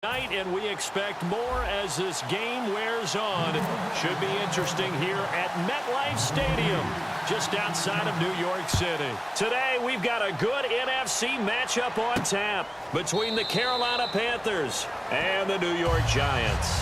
Night, and we expect more as this game wears on. Should be interesting here at MetLife Stadium, just outside of New York City. Today, we've got a good NFC matchup on tap between the Carolina Panthers and the New York Giants.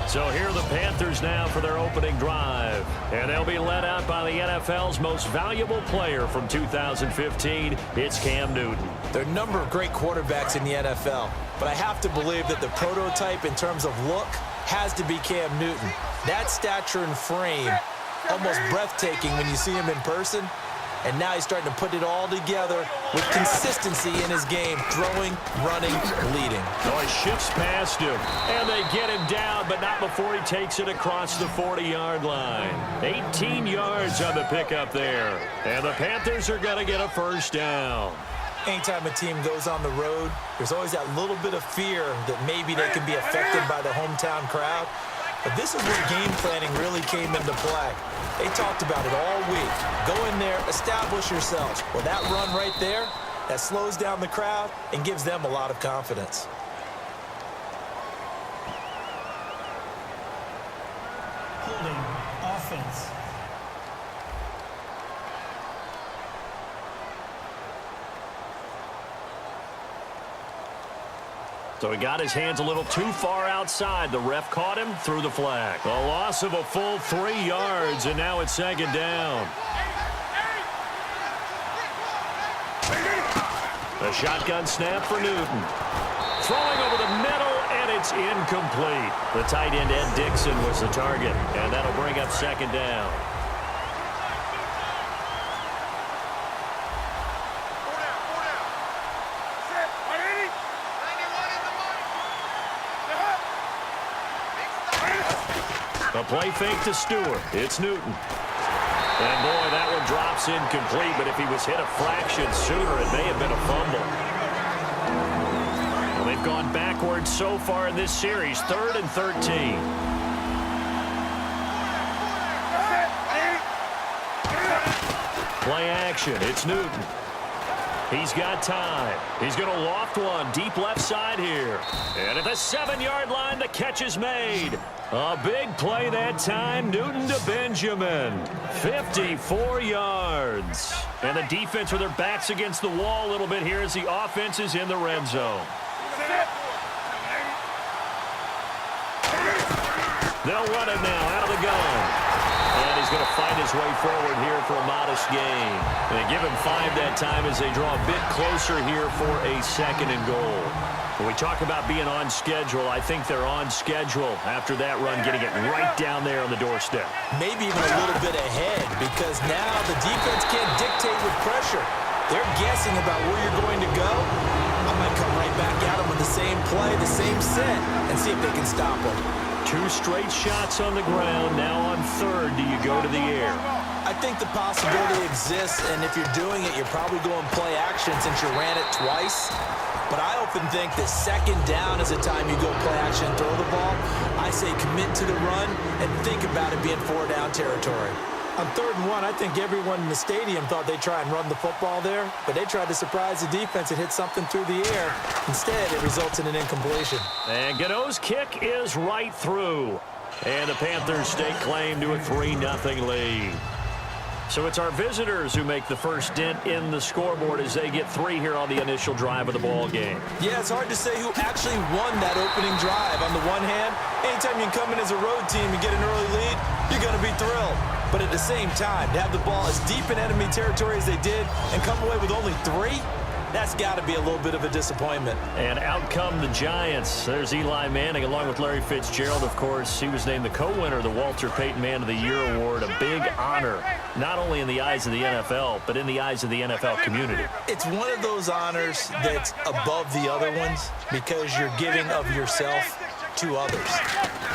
So here are the Panthers now for their opening drive. And they'll be led out by the NFL's most valuable player from 2015. It's Cam Newton. There are a number of great quarterbacks in the NFL, but I have to believe that the prototype in terms of look has to be Cam Newton. That stature and frame, almost breathtaking when you see him in person. And now he's starting to put it all together with consistency in his game, throwing, running, leading. Oh, he shifts past him, and they get him down, but not before he takes it across the 40-yard line. 18 yards on the pickup there, and the Panthers are going to get a first down. Anytime a team goes on the road, there's always that little bit of fear that maybe they can be affected by the hometown crowd. But this is where game planning really came into play. They talked about it all week. Go in there, establish yourselves. Well, that run right there, that slows down the crowd and gives them a lot of confidence. Holding offense. So he got his hands a little too far outside. The ref caught him, threw the flag. A loss of a full 3 yards, and now it's second down. A shotgun snap for Newton. Throwing over the middle, and it's incomplete. The tight end, Ed Dixon, was the target, and that'll bring up second down. A play fake to Stewart. It's Newton. And boy, that one drops incomplete, but if he was hit a fraction sooner, it may have been a fumble. Well, they've gone backwards so far in this series, 3rd and 13. Play action. It's Newton. He's got time. He's going to loft one deep left side here. And at the 7-yard line, the catch is made. A big play that time, Newton to Benjamin. 54 yards. And the defense with their backs against the wall a little bit here as the offense is in the red zone. They'll run it now out of the gun. And he's going to fight his way forward here for a modest gain. They give him 5 that time as they draw a bit closer here for a 2nd and goal. When we talk about being on schedule, I think they're on schedule after that run, getting it right down there on the doorstep. Maybe even a little bit ahead, because now the defense can't dictate with pressure. They're guessing about where you're going to go. I might come right back at them with the same play, the same set, and see if they can stop them. 2 straight shots on the ground. Now on 3rd, do you go to the air? I think the possibility exists, and if you're doing it, you're probably going play action since you ran it twice. But I often think that 2nd down is the time you go play action and throw the ball. I say commit to the run and think about it being 4-down territory. On 3rd and 1, I think everyone in the stadium thought they'd try and run the football there, but they tried to surprise the defense and hit something through the air. Instead, it results in an incompletion. And Gano's kick is right through. And the Panthers stake claim to a 3-0 lead. So it's our visitors who make the first dent in the scoreboard as they get 3 here on the initial drive of the ball game. Yeah, it's hard to say who actually won that opening drive. On the one hand, anytime you can come in as a road team and get an early lead, you're going to be thrilled. But at the same time, to have the ball as deep in enemy territory as they did and come away with only 3, that's got to be a little bit of a disappointment. And out come the Giants. There's Eli Manning along with Larry Fitzgerald, of course. He was named the co-winner of the Walter Payton Man of the Year Award. A big honor, not only in the eyes of the NFL, but in the eyes of the NFL community. It's one of those honors that's above the other ones because you're giving of yourself to others.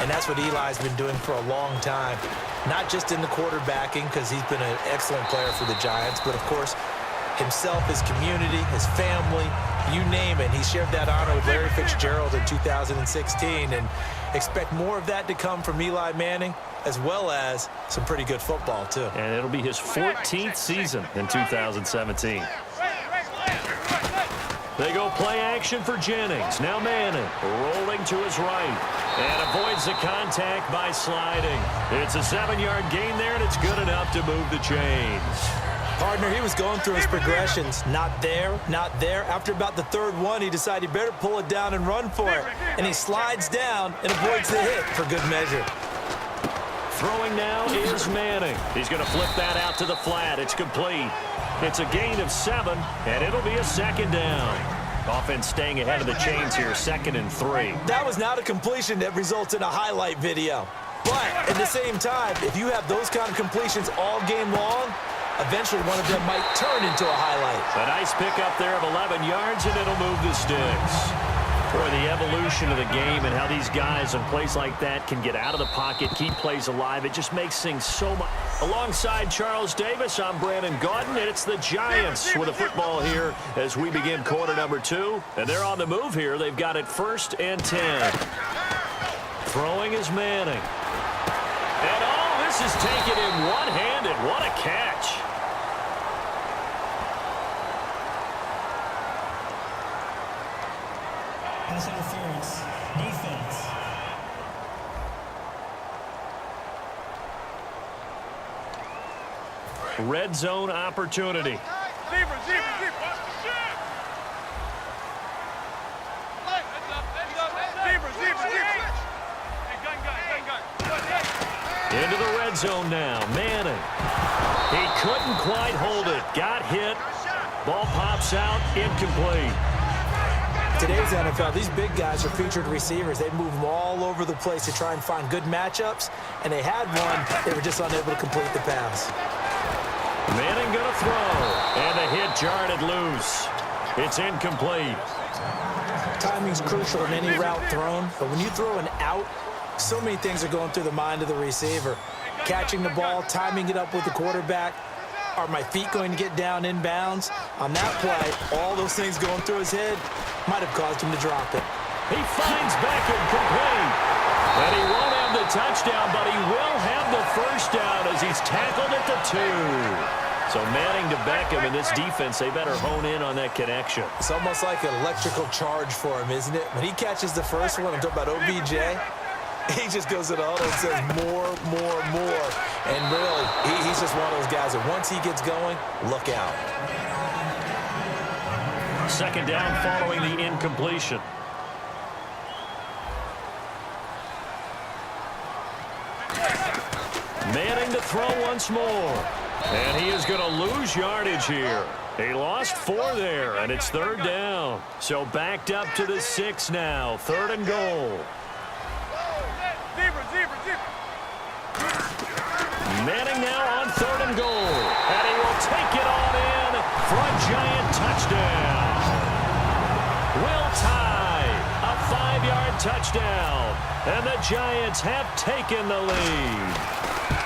And that's what Eli's been doing for a long time. Not just in the quarterbacking, because he's been an excellent player for the Giants, but of course himself, his community, his family, you name it. He shared that honor with Larry Fitzgerald in 2016, and expect more of that to come from Eli Manning, as well as some pretty good football, too. And it'll be his 14th season in 2017. They go play action for Jennings. Now Manning rolling to his right and avoids the contact by sliding. It's a 7-yard gain there, and it's good enough to move the chains. Partner, he was going through his progressions. Not there, not there. After about the third one, he decided he better pull it down and run for it. And he slides down and avoids the hit for good measure. Throwing now is Manning. He's going to flip that out to the flat. It's complete. It's a gain of 7, and it'll be a second down. Offense staying ahead of the chains here, 2nd and 3. That was not a completion that results in a highlight video. But at the same time, if you have those kind of completions all game long, eventually one of them might turn into a highlight. A nice pickup there of 11 yards, and it'll move the sticks. For the evolution of the game and how these guys on plays like that can get out of the pocket, keep plays alive, it just makes things so much. Alongside Charles Davis, I'm Brandon Gaudin, and it's the Giants with a football here as we begin quarter number 2. And they're on the move here. They've got it 1st and 10. Throwing is Manning. And all this is taken in one-handed. What a catch. Pass interference. Defense. Red zone opportunity. Into the red zone now. Manning. He couldn't quite hold it. Got hit. Ball pops out. Incomplete. Today's NFL, these big guys are featured receivers. They move them all over the place to try and find good matchups, and they had one. They were just unable to complete the pass. Manning going to throw, and the hit jarred it loose. It's incomplete. Timing's crucial in any route thrown, but when you throw an out, so many things are going through the mind of the receiver. Catching the ball, timing it up with the quarterback. Are my feet going to get down inbounds? On that play, all those things going through his head might have caused him to drop it. He finds Beckham complete. And he won't have the touchdown, but he will have the first down as he's tackled at the 2. So Manning to Beckham in this defense, they better hone in on that connection. It's almost like an electrical charge for him, isn't it? When he catches the first one, I'm talking about OBJ, he just goes to the huddle and says more. And really, he's just one of those guys that once he gets going, look out. Second down following the incompletion. Manning to throw once more. And he is going to lose yardage here. He lost 4 there, and it's 3rd down. So backed up to the 6 now. 3rd and goal. Manning now on 3rd and goal. And he will take it on in for a giant touchdown. Will tie a 5-yard touchdown. And the Giants have taken the lead.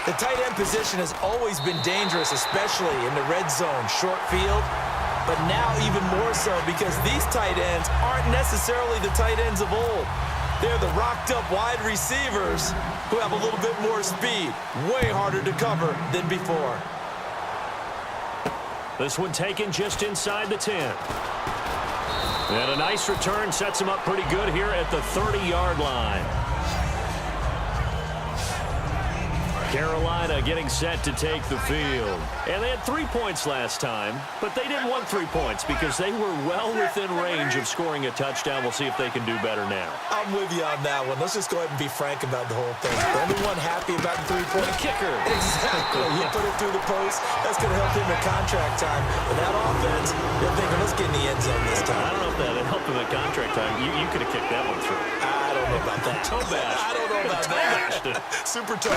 The tight end position has always been dangerous, especially in the red zone, short field. But now even more so because these tight ends aren't necessarily the tight ends of old. They're the rocked-up wide receivers who have a little bit more speed. Way harder to cover than before. This one taken just inside the 10. And a nice return sets him up pretty good here at the 30-yard line. Carolina getting set to take the field. And they had 3 points last time, but they didn't want 3 points because they were well within range of scoring a touchdown. We'll see if they can do better now. I'm with you on that one. Let's just go ahead and be frank about the whole thing. The only one happy about the 3-point kicker. Exactly. He put it through the post. That's going to help him at contract time. But that offense, they're thinking, let's get in the end zone this time. I don't know if that would help him at contract time. You could have kicked that one through. I don't know about that. Toe bash. I don't know about that. Super toe.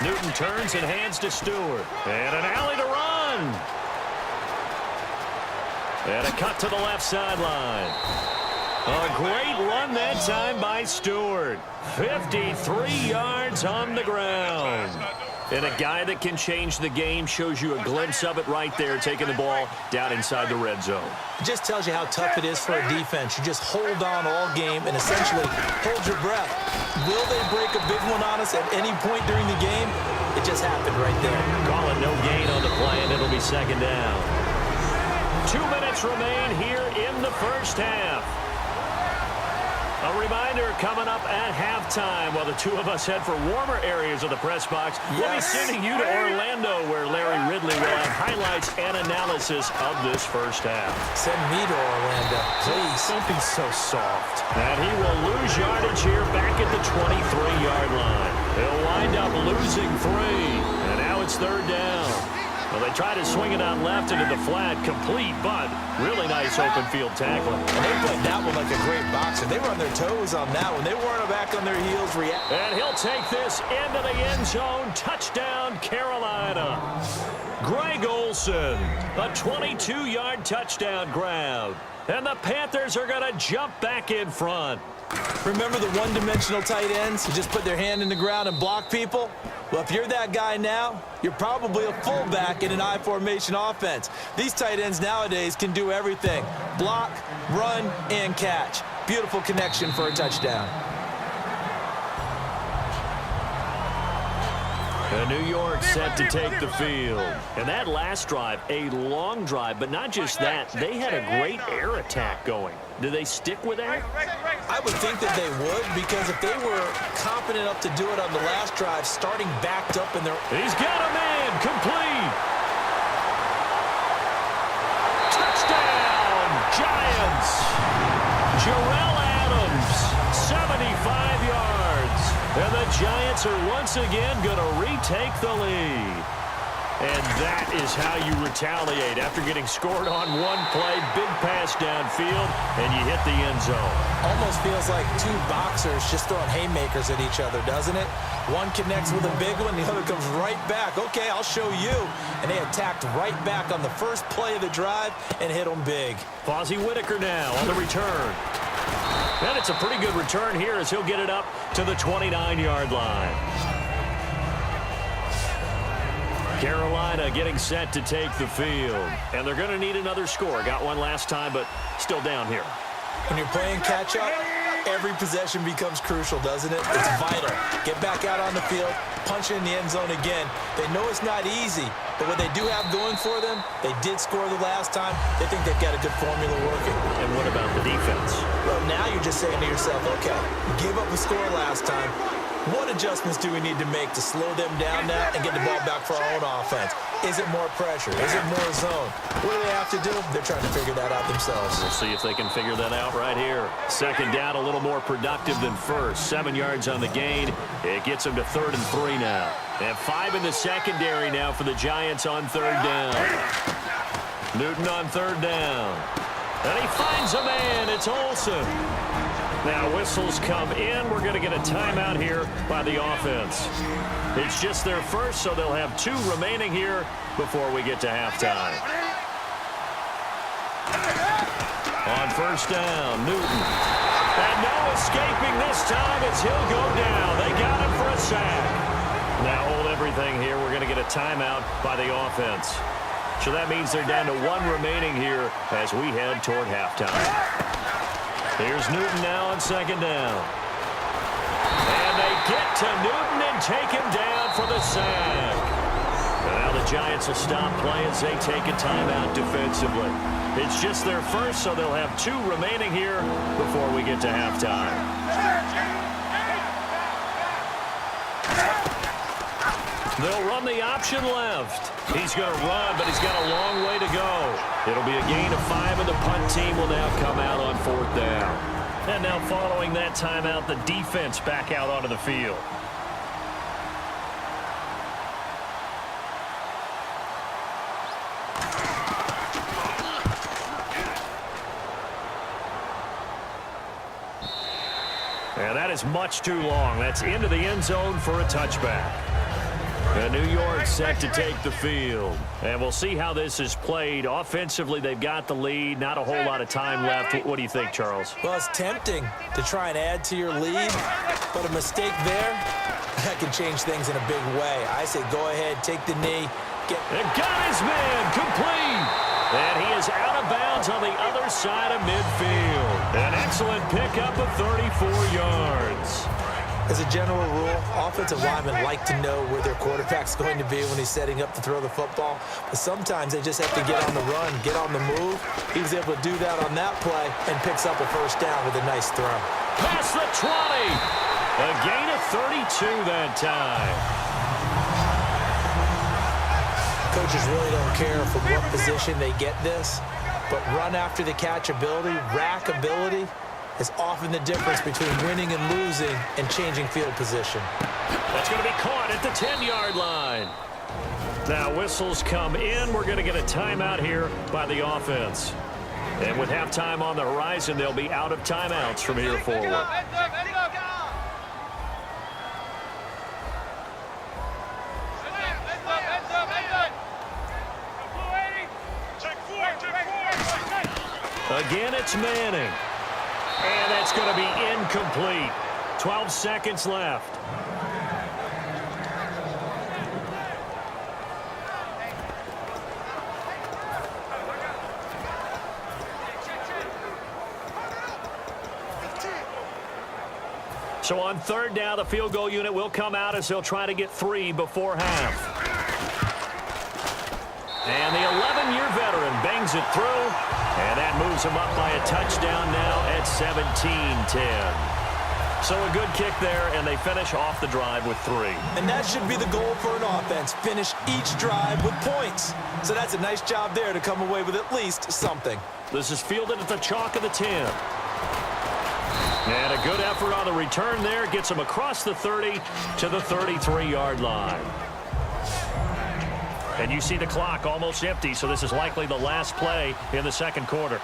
Newton turns and hands to Stewart. And an alley to run. And a cut to the left sideline. A great run that time by Stewart. 53 yards on the ground. And a guy that can change the game shows you a glimpse of it right there, taking the ball down inside the red zone. It just tells you how tough it is for a defense. You just hold on all game and essentially hold your breath. Will they break a big one on us at any point during the game? It just happened right there. Call it no gain on the play, and it'll be 2nd down. 2 minutes remain here in the first half. A reminder coming up at halftime while the two of us head for warmer areas of the press box. Yes. We'll be sending you to Orlando where Larry Ridley will have highlights and analysis of this first half. Send me to Orlando, please. Don't be so soft. And he will lose yardage here back at the 23-yard line. He'll wind up losing 3. And now it's third down. Well, they try to swing it out left into the flat, complete, but really nice open field tackling. And they played that one like a great boxer. They were on their toes on that one. They weren't back on their heels. And he'll take this into the end zone. Touchdown, Carolina. Greg Olsen, a 22-yard touchdown grab. And the Panthers are going to jump back in front. Remember the one-dimensional tight ends who just put their hand in the ground and block people? Well, if you're that guy now, you're probably a fullback in an I-formation offense. These tight ends nowadays can do everything. Block, run, and catch. Beautiful connection for a touchdown. And New York set to take the field. And that last drive, a long drive, but not just that. They had a great air attack going. Do they stick with that? I would think that they would, because if they were confident enough to do it on the last drive, starting backed up in their... He's got a man, complete. Touchdown, Giants. Jarrell Adams, 75 yards. And the Giants are once again going to retake the lead. And that is how you retaliate after getting scored on one play, big pass downfield, and you hit the end zone. Almost feels like two boxers just throwing haymakers at each other, doesn't it? One connects with a big one, the other comes right back. Okay, I'll show you. And they attacked right back on the first play of the drive and hit them big. Fozzie Whitaker now on the return. And it's a pretty good return here as he'll get it up to the 29-yard line. Carolina getting set to take the field. And they're going to need another score. Got one last time, but still down here. When you're playing catch-up, every possession becomes crucial, doesn't it? It's vital. Get back out on the field, punch in the end zone again. They know it's not easy, but what they do have going for them, they did score the last time. They think they've got a good formula working. And what about the defense? Well, now you're just saying to yourself, okay, give up a score last time. What adjustments do we need to make to slow them down now and get the ball back for our own offense? Is it more pressure? Is it more zone? What do they have to do? They're trying to figure that out themselves. We'll see if they can figure that out right here. Second down, a little more productive than first. 7 yards on the gain. It gets them to 3rd and 3 now. And 5 in the secondary now for the Giants on 3rd down. Newton on 3rd down. And he finds a man. It's Olsen. Now whistles come in. We're going to get a timeout here by the offense. It's just their first, so they'll have 2 remaining here before we get to halftime. On 1st down, Newton. And no escaping this time as he'll go down. They got him for a sack. Now hold everything here. We're going to get a timeout by the offense. So that means they're down to 1 remaining here as we head toward halftime. Here's Newton now on 2nd down. And they get to Newton and take him down for the sack. And now the Giants will stop play as they take a timeout defensively. It's just their first, so they'll have 2 remaining here before we get to halftime. They'll run the option left. He's going to run, but he's got a long way to go. It'll be a gain of 5, and the punt team will now come out on 4th down. And now following that timeout, the defense back out onto the field. And that is much too long. That's into the end zone for a touchback. And New York set to take the field. And we'll see how this is played. Offensively, they've got the lead. Not a whole lot of time left. What do you think, Charles? Well, it's tempting to try and add to your lead, but a mistake there, that can change things in a big way. I say go ahead, take the knee. And got his man complete. And he is out of bounds on the other side of midfield. An excellent pickup of 34 yards. As a general rule, offensive linemen like to know where their quarterback's going to be when he's setting up to throw the football. But sometimes they just have to get on the run, get on the move. He was able to do that on that play and picks up a first down with a nice throw. Past the 20. A gain of 32 that time. Coaches really don't care from what position they get this, but run after the catch ability, rack ability, is often the difference between winning and losing and changing field position. That's going to be caught at the 10-yard line. Now whistles come in. We're going to get a timeout here by the offense. And with halftime on the horizon, they'll be out of timeouts from here forward. Again, it's Manning. And that's going to be incomplete. 12 seconds left. So on third down, the field goal unit will come out as they'll try to get 3 before half. And the 11-year veteran bangs it through. And that moves him up by a touchdown now at 17-10. So a good kick there, and they finish off the drive with 3. And that should be the goal for an offense, finish each drive with points. So that's a nice job there to come away with at least something. This is fielded at the chalk of the 10. And a good effort on the return there. Gets him across the 30 to the 33-yard line. And you see the clock almost empty, so this is likely the last play in the second quarter.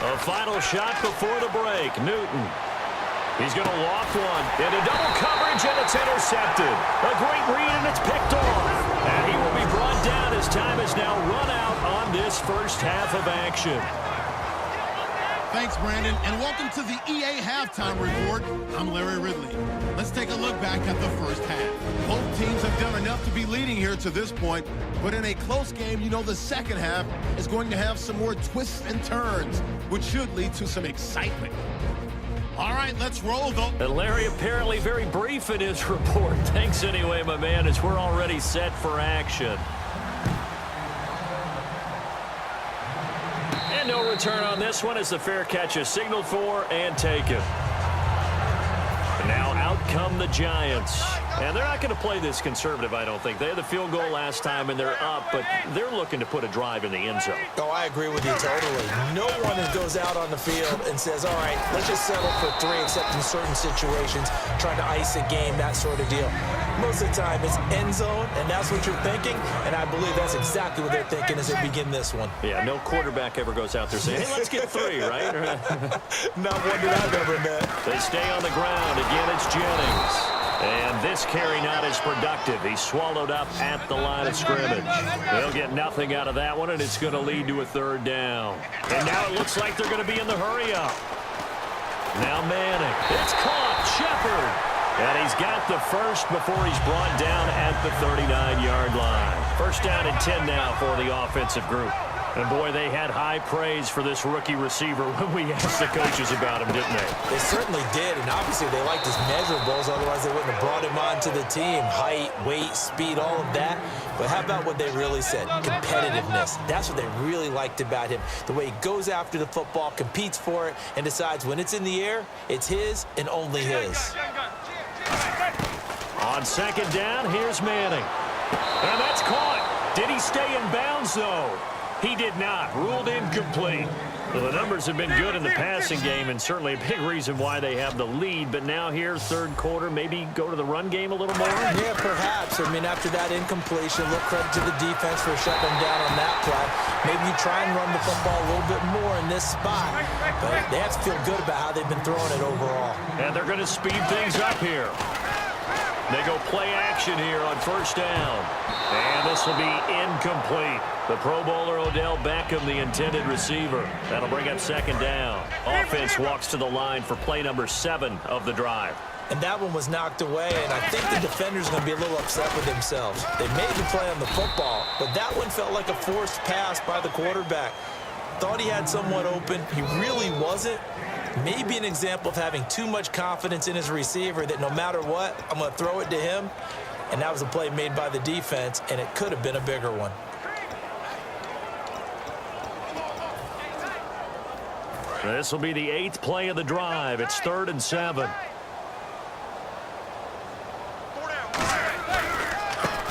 A final shot before the break. Newton. He's going to loft one into double coverage, and it's intercepted. A great read, and it's picked off. And he will be brought down as time is now run out on this first half of action. Thanks, Brandon, and welcome to the EA Halftime Report. I'm Larry Ridley. Let's take a look back at the first half. Both teams have done enough to be leading here to this point, but in a close game, you know the second half is going to have some more twists and turns, which should lead to some excitement. All right, let's roll, though. And Larry apparently very brief in his report. Thanks anyway, my man, as we're already set for action. No return on this one as the fair catch is signaled for and taken. Now out come the Giants. And they're not going to play this conservative, I don't think. They had the field goal last time, and they're up, but they're looking to put a drive in the end zone. Oh, I agree with you totally. No one goes out on the field and says, all right, let's just settle for 3, except in certain situations, trying to ice a game, that sort of deal. Most of the time, it's end zone, and that's what you're thinking, and I believe that's exactly what they're thinking as they begin this one. Yeah, no quarterback ever goes out there saying, hey, let's get 3, right? Not one that I've ever met. They stay on the ground. Again, it's Jennings. And this carry not as productive. He's swallowed up at the line of scrimmage. They'll get nothing out of that one, and it's going to lead to a third down. And now it looks like they're going to be in the hurry-up. Now Manning. It's caught. Shepard. And he's got the first before he's brought down at the 39-yard line. First down and 10 now for the offensive group. And, boy, they had high praise for this rookie receiver when we asked the coaches about him, didn't they? They certainly did, and obviously they liked his measurables. Otherwise, they wouldn't have brought him onto the team. Height, weight, speed, all of that. But how about what they really said? Competitiveness. That's what they really liked about him. The way he goes after the football, competes for it, and decides when it's in the air, it's his and only his. On second down, here's Manning. And that's caught. Did he stay in bounds, though? He did not. Ruled incomplete. Well, the numbers have been good in the passing game, and certainly a big reason why they have the lead. But now here, third quarter, maybe go to the run game a little more? Yeah, perhaps. I mean, after that incompletion, look credit to the defense for shutting them down on that play. Maybe you try and run the football a little bit more in this spot. But they have to feel good about how they've been throwing it overall. And they're going to speed things up here. They go play action here on first down. And this will be incomplete. The Pro Bowler Odell Beckham, the intended receiver. That'll bring up second down. Offense walks to the line for play number 7 of the drive. And that one was knocked away, and I think the defender's going to be a little upset with themselves. They made the play on the football, but that one felt like a forced pass by the quarterback. Thought he had someone open. He really wasn't. Maybe an example of having too much confidence in his receiver that no matter what, I'm going to throw it to him. And that was a play made by the defense, and it could have been a bigger one. This will be the 8th play of the drive. It's 3rd and 7.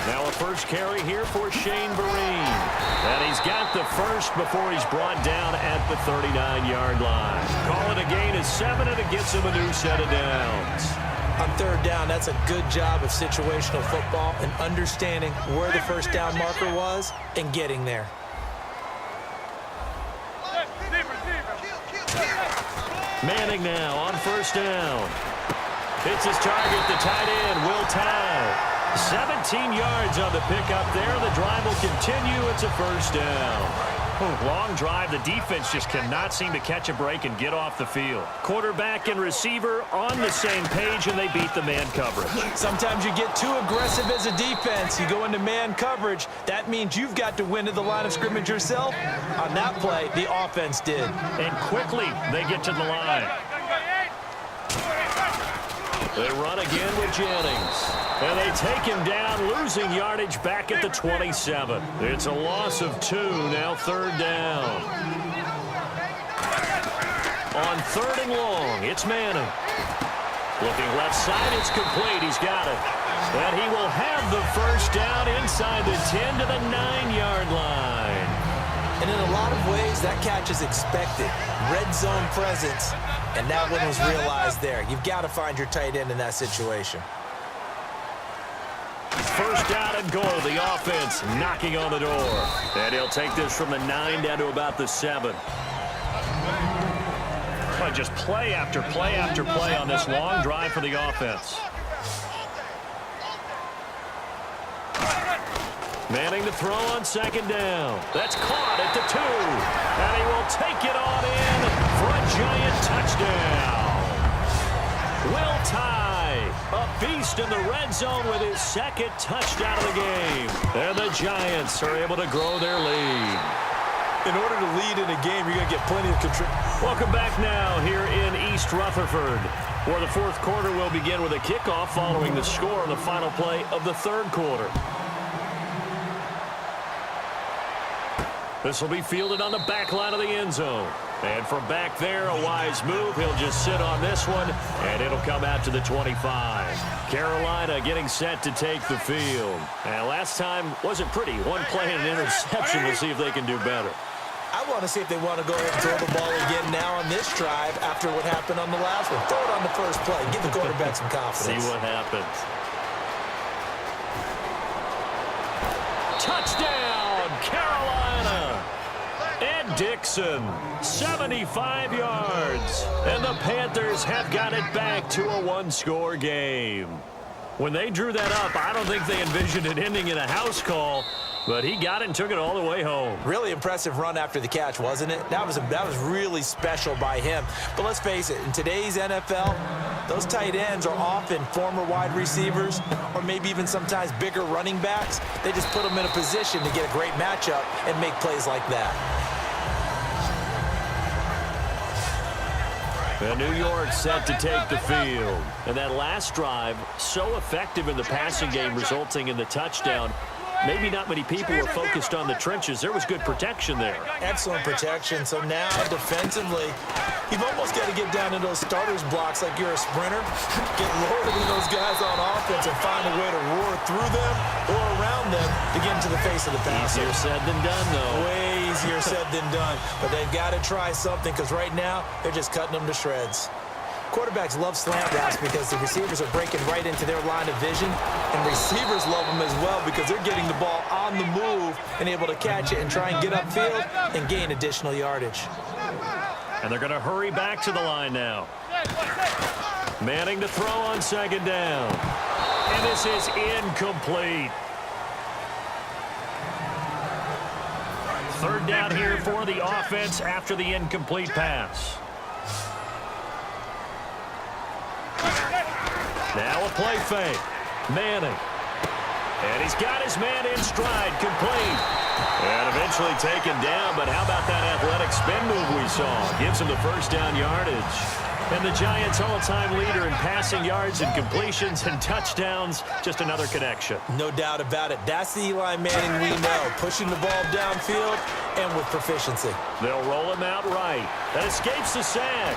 Now a first carry here for Shane Vereen. And he's got the first before he's brought down at the 39-yard line. Call it a gain of 7, and it gets him a new set of downs. On 3rd down, that's a good job of situational football and understanding where the first down marker was and getting there. Manning now on 1st down. Hits his target, the tight end, Will Tye. 17 yards on the pickup there. The drive will continue. It's a 1st down. Long drive. The defense just cannot seem to catch a break and get off the field. Quarterback and receiver on the same page, and they beat the man coverage. Sometimes you get too aggressive as a defense. You go into man coverage. That means you've got to win to the line of scrimmage yourself. On that play, the offense did. And quickly, they get to the line. They run again with Jennings. And they take him down, losing yardage back at the 27. It's a loss of 2, now 3rd down. On 3rd and long, it's Manning. Looking left side, it's complete. He's got it. And he will have the first down inside the 10 to the 9-yard line. And in a lot of ways, that catch is expected. Red zone presence, and that one was realized there. You've got to find your tight end in that situation. First down and goal. The offense knocking on the door. And he'll take this from the 9 down to about the 7. But just play after play after play on this long drive for the offense. Manning to throw on 2nd down. That's caught at the 2. And he will take it on in for a giant touchdown. Will Tye, a beast in the red zone with his 2nd touchdown of the game. And the Giants are able to grow their lead. In order to lead in a game, you're going to get plenty of control. Welcome back now here in East Rutherford, where the 4th quarter will begin with a kickoff following the score on the final play of the 3rd quarter. This will be fielded on the back line of the end zone. And from back there, a wise move. He'll just sit on this one, and it'll come out to the 25. Carolina getting set to take the field. And last time wasn't pretty. One play and an interception. We'll see if they can do better. I want to see if they want to go ahead and throw the ball again now on this drive after what happened on the last one. Throw it on the first play. Give the quarterback some confidence. See what happens. Touchdown, Carolina! Ed Dixon, 75 yards. And the Panthers have got it back to a one-score game. When they drew that up, I don't think they envisioned it ending in a house call, but he got it and took it all the way home. Really impressive run after the catch, wasn't it? That was really special by him. But let's face it, in today's NFL, those tight ends are often former wide receivers or maybe even sometimes bigger running backs. They just put them in a position to get a great matchup and make plays like that. And New York set to take the field. And that last drive, so effective in the passing game, resulting in the touchdown. Maybe not many people were focused on the trenches. There was good protection there. Excellent protection. So now defensively, you've almost got to get down into those starters blocks like you're a sprinter. Get lower than those guys on offense and find a way to roar through them or around them to get into the face of the passer. Easier said than done, though. Way easier said than done. But they've got to try something because right now they're just cutting them to shreds. Quarterbacks love slant routes because the receivers are breaking right into their line of vision, and receivers love them as well because they're getting the ball on the move and able to catch it and try and get upfield and gain additional yardage. And they're going to hurry back to the line now. Manning to throw on second down. And this is incomplete. Third down here for the offense after the incomplete pass. Now a play fake. Manning. And he's got his man in stride, complete. And eventually taken down, but how about that athletic spin move we saw? Gives him the first down yardage. And the Giants' all-time leader in passing yards and completions and touchdowns, just another connection. No doubt about it. That's the Eli Manning we know, pushing the ball downfield and with proficiency. They'll roll him out right. That escapes the sack.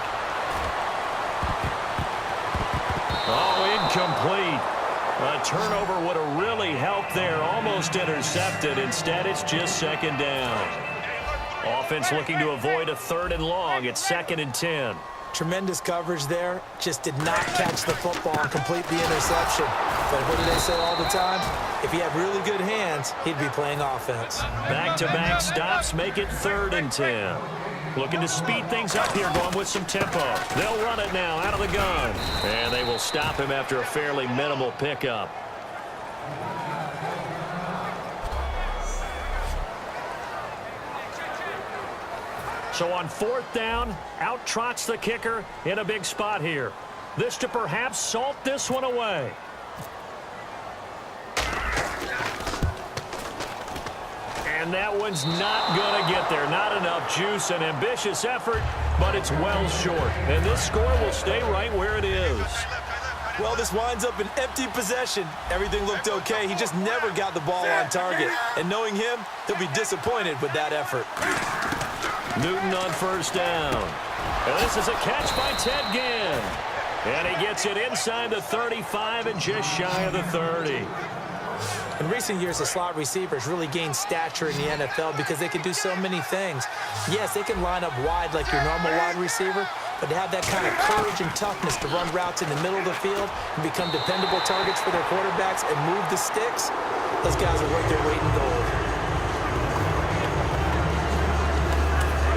Oh, incomplete. A turnover would have really helped there. Almost intercepted. Instead, it's just second down. Offense looking to avoid a 3rd and long. It's 2nd and 10. Tremendous coverage there. Just did not catch the football and complete the interception. But what do they say all the time? If he had really good hands, he'd be playing offense. Back-to-back stops make it 3rd and 10. Looking to speed things up here, going with some tempo. They'll run it now out of the gun. And they will stop him after a fairly minimal pickup. So on 4th down, out trots the kicker in a big spot here. This to perhaps salt this one away. And that one's not going to get there. Not enough juice. An ambitious effort, but it's well short. And this score will stay right where it is. Well, this winds up an empty possession. Everything looked okay. He just never got the ball on target. And knowing him, he'll be disappointed with that effort. Newton on 1st down. And this is a catch by Ted Ginn. And he gets it inside the 35 and just shy of the 30. In recent years, the slot receivers really gained stature in the NFL because they can do so many things. Yes, they can line up wide like your normal wide receiver, but to have that kind of courage and toughness to run routes in the middle of the field and become dependable targets for their quarterbacks and move the sticks, those guys are worth their weight in gold.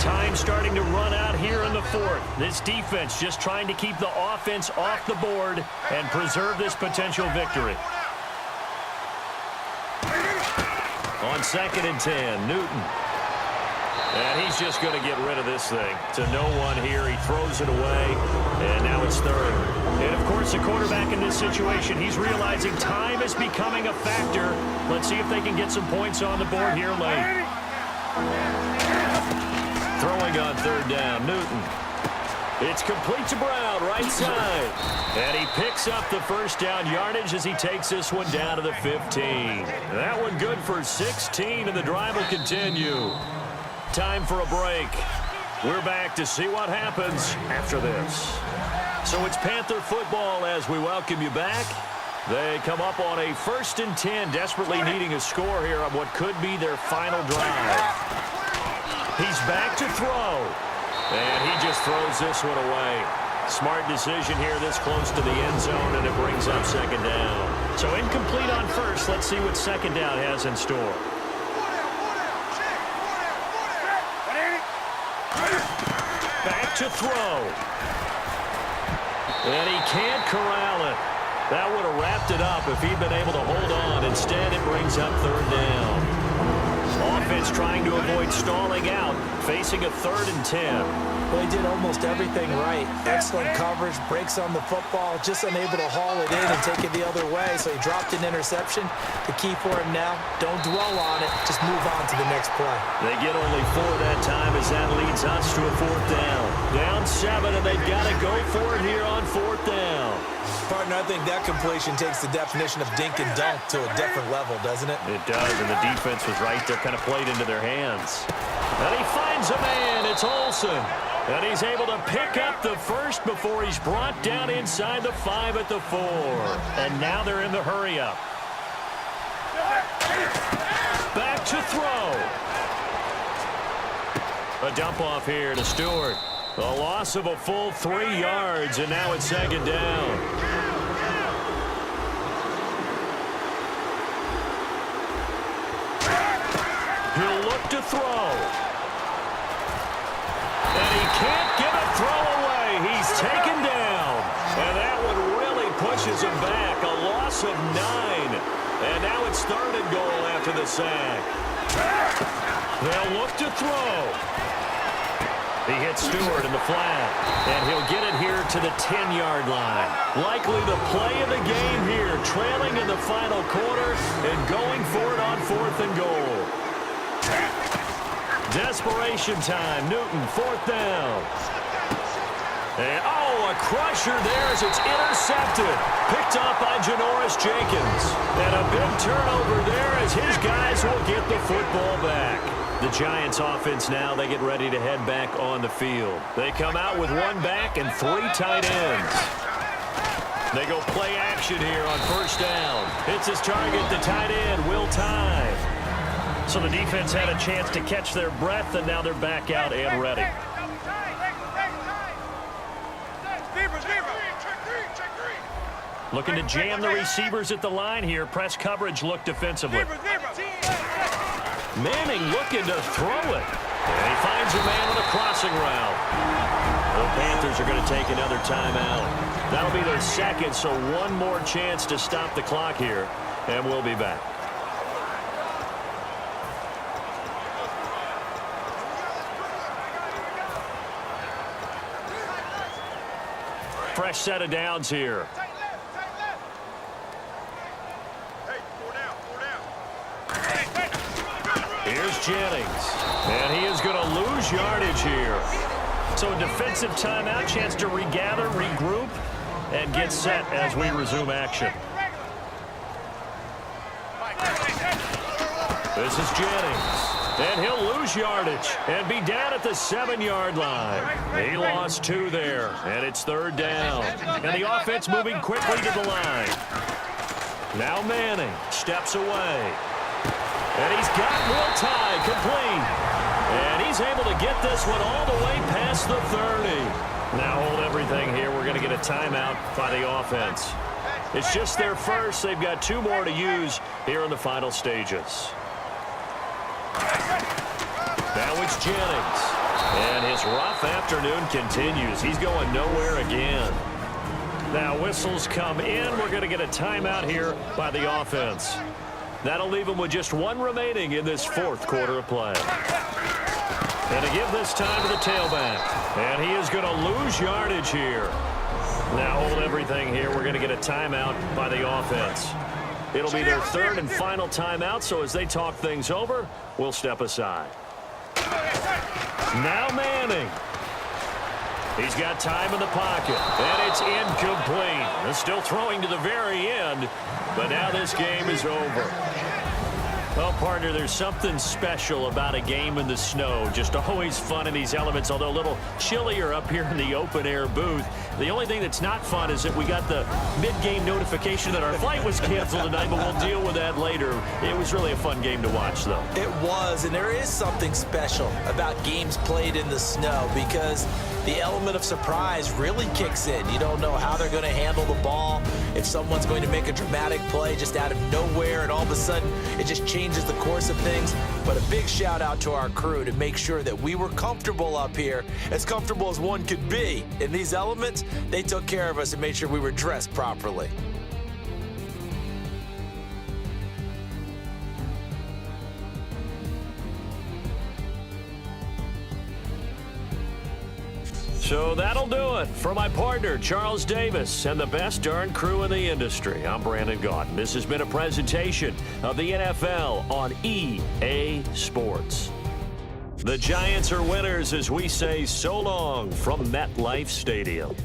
Time starting to run out here in the 4th. This defense just trying to keep the offense off the board and preserve this potential victory. On 2nd and 10, Newton. And he's just going to get rid of this thing. To no one here. He throws it away. And now it's 3rd. And, of course, the quarterback in this situation, he's realizing time is becoming a factor. Let's see if they can get some points on the board here late. Throwing on 3rd down, Newton. It's complete to Brown, right side. And he picks up the first down yardage as he takes this one down to the 15. That one good for 16, and the drive will continue. Time for a break. We're back to see what happens after this. So it's Panther football as we welcome you back. They come up on a 1st and 10, desperately needing a score here on what could be their final drive. He's back to throw. And he just throws this one away. Smart decision here this close to the end zone, and it brings up 2nd down. So incomplete on 1st. Let's see what 2nd down has in store. Back to throw. And he can't corral it. That would have wrapped it up if he'd been able to hold on. Instead, it brings up 3rd down. Offense trying to avoid stalling out, facing a 3rd and 10. Well, he did almost everything right. Excellent coverage, breaks on the football, just unable to haul it in and take it the other way, so he dropped an interception. The key for him now, don't dwell on it, just move on to the next play. They get only 4 that time as that leads us to a 4th down. Down 7, and they've got to go for it here on 4th down. Partner, I think that completion takes the definition of dink and dunk to a different level, doesn't it? It does, and the defense was right there, kind of played into their hands. And he finds a man, it's Olsen. And he's able to pick up the first before he's brought down inside the 5 at the 4. And now they're in the hurry-up. Back to throw. A dump-off here to Stewart. A loss of a full 3 yards, and now it's 2nd down. He'll look to throw. And he can't get a throw away. He's taken down. And that one really pushes him back. A loss of 9. And now it's 3rd and goal after the sack. They'll look to throw. He hits Stewart in the flat. And he'll get it here to the 10-yard line. Likely the play of the game here. Trailing in the final quarter and going for it on 4th and goal. Desperation time. Newton, fourth down. And, a crusher there as it's intercepted. Picked up by Janoris Jenkins. And a big turnover there as his guys will get the football back. The Giants offense now, they get ready to head back on the field. They come out with one back and three tight ends. They go play action here on first down. Hits his target, the tight end, Will Tye. So the defense had a chance to catch their breath, and now they're back out and ready. Looking to jam the receivers at the line here. Press coverage look defensively. Manning looking to throw it. And he finds a man on a crossing route. The Panthers are going to take another timeout. That'll be their second, so one more chance to stop the clock here. And we'll be back. Fresh set of downs here. Here's Jennings, and he is going to lose yardage here. So a defensive timeout, chance to regather, regroup, and get set as we resume action. This is Jennings, and he'll lose yardage and be down at the 7-yard line. He lost 2 there, and it's third down. And the offense moving quickly to the line. Now Manning steps away. And he's got Will Tye complete. And he's able to get this one all the way past the 30. Now hold everything here. We're going to get a timeout by the offense. It's just their first. They've got 2 more to use here in the final stages. Now it's Jennings. And his rough afternoon continues. He's going nowhere again. Now whistles come in. We're going to get a timeout here by the offense. That'll leave him with just 1 remaining in this 4th quarter of play. And to give this time to the tailback. And he is going to lose yardage here. Now hold everything here. We're going to get a timeout by the offense. It'll be their 3rd and final timeout, so as they talk things over, we'll step aside. Now Manning. He's got time in the pocket, and it's incomplete. They're still throwing to the very end, but now this game is over. Well, partner, there's something special about a game in the snow. Just always fun in these elements, although a little chillier up here in the open-air booth. The only thing that's not fun is that we got the mid-game notification that our flight was canceled tonight, but we'll deal with that later. It was really a fun game to watch, though. It was, and there is something special about games played in the snow because the element of surprise really kicks in. You don't know how they're going to handle the ball, if someone's going to make a dramatic play just out of nowhere, and all of a sudden it just changes the course of things. But a big shout out to our crew to make sure that we were comfortable up here, as comfortable as one could be. In these elements, they took care of us and made sure we were dressed properly. So that'll do it for my partner, Charles Davis, and the best darn crew in the industry. I'm Brandon Gaudin. This has been a presentation of the NFL on EA Sports. The Giants are winners as we say so long from MetLife Stadium.